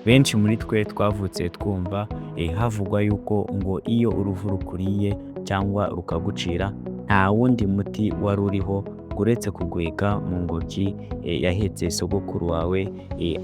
Benshi muri twe twavutse twumva havugwa yuko ngo iyo uruvu rukuriye cyangwa rukagucira nta wundi muti wari uriho uretse kugweka mu ngobyi yahetse sogokuru wawe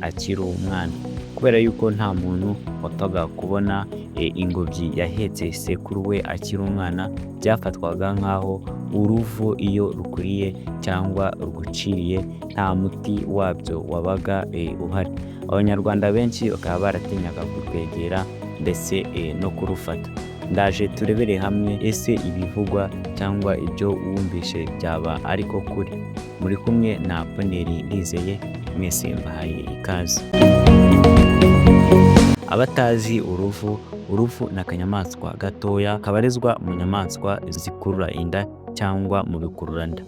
akiri umwana, kubera yuko nta muntu wapfaga kubona ingobyi yahetse sekuru we akiri umwana. Byafatwaga nk'aho uruvu iyo rukuriye cyangwa ruguciriye nta muti wabyo wabaga uhari. Abanyarwanda benshi bakaba baratinyaga kurwegera ndetse no kurufata. Ndaje turebere hamwe ese ibivugwa cyangwa ibyo wumvishe byaba ariko kuri. Muri kumwe na Bonheur Ndizeye, mwese mbahaye ikaze. Abatazi uruvu ni akanyamaswa gatoya kabarizwa mu nyamaswa zikurura inda cyangwa mu bikururanda.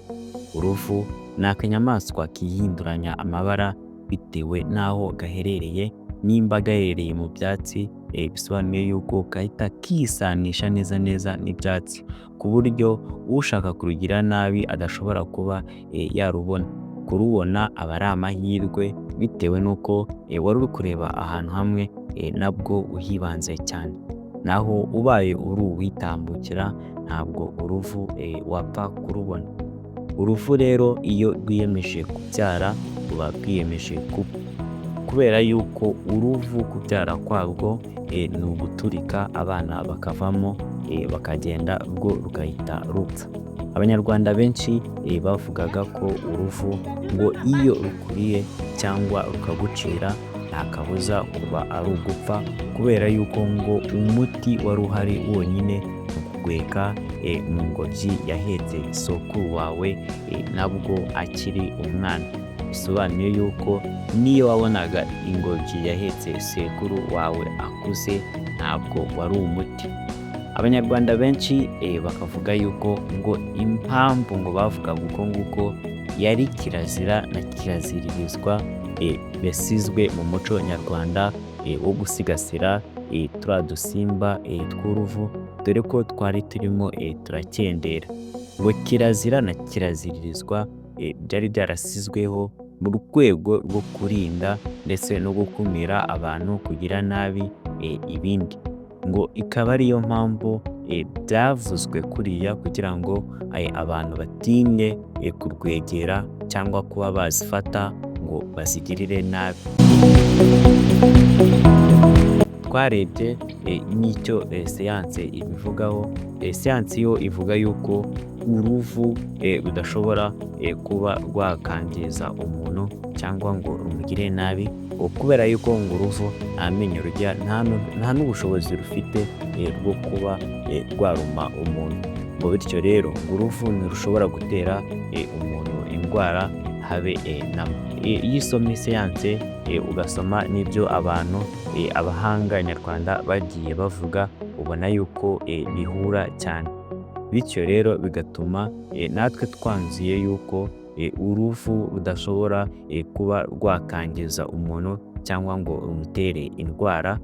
Uruvu ni akanyamaswa kihinduranya amabara bitewe n'aho gaherereye. Nimba gaherereye mu byatsi bisobanuye yuko gahita kisanisha neza n'ibyatsi, ku buryo ushaka kurugira nabi adashobora kuba yarubona. Kurubona aba ari amahirwe bitewe n'uko wari uri kureba ahantu hamwe nabwo uhibanze cyane. Naho ubaye uri uwitambukira ntabwo uruvu wapfa kurubona. Uruvu rero iyo rwiyemeje kubyara ruba rwiyemeje kuba, kubera yuko uruvu kubyara kwabwo ni uguturika abana bakavamo bakagenda rwo rugahita rupfa. Abanyarwanda benshi bavugaga ko uruvu ngo iyo rukuriye cyangwa rukagucira nta kabuza kuba ari ugupfa, kubera yuko ngo umuti wari uhari wonyine mu kugweka mu ngobyi yahetse sokuru wawe nabwo akiri umwana. Bisobanuye yuko niyo wabonaga ingobyi yahetse sekuru wawe akuze ntabwo wari umuti. Abanyarwanda benshi bakavuga yuko ngo impamvu ngo bavugaga uko nguko yari kirazira na kiraziririzwa besizwe mu muco nyarwanda wo gusigasira turiya dusimba tw'uruvu, dore ko twari turimo turakendera. Ngo kirazira na kiraziririzwa byari byarasizweho mu rwego rwo kurinda ndetse no gukumira abantu kugira nabi ibindi. Ngo ikaba ariyo mpamvu byavuzwe kuriya kugira ngo abantu batinye kurwegera cyangwa kuba bazifata ngo bazigirire nabi. Twarebye n'icyo siyanse ibivugaho. Siyanse yo ivuga yuko uruvu rudashobora kuba rwakangiza umuntu cyangwa ngo rumugire nabi, kubera yuko ngo uruvu nta menyo rugira, nta n'ubushobozi rufite bwo kuba rwaruma umuntu. Ngo bityo rero uruvu ntirushobora gutera umuntu indwara habe namba. Iyo usomye siyanse ugasoma n'ibyo abantu abahanga nyarwanda bagiye bavuga, ubona yuko bihura cyane. Bityo rero bigatuma natwe twanzuye yuko uruvu rudashobora kuba rwakangiza umuntu cyangwa ngo rumutere indwara.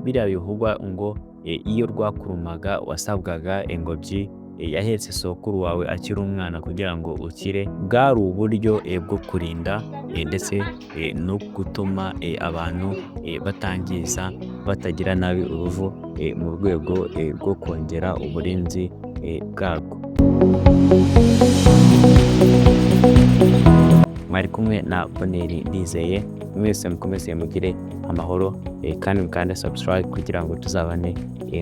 Biriya bivugwa ngo iyo rwakurumaga wasabwaga ingobyi yahetse sokuru wawe akiri umwana kugira ngo ukire. Bwari uburyo bwo kurinda ndetse no gutuma abantu batangiza batagira nabi uruvu mu rwego rwo kongera uburinzi bwarwo. Mwari kumwe na Bonheur Ndizeye, mwese mukomeze mugire amahoro kandi mukande subscribe kugira ngo tuzabane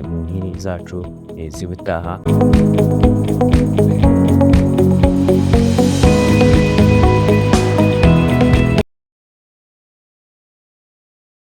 mu nkuru zacu z'ubutaha.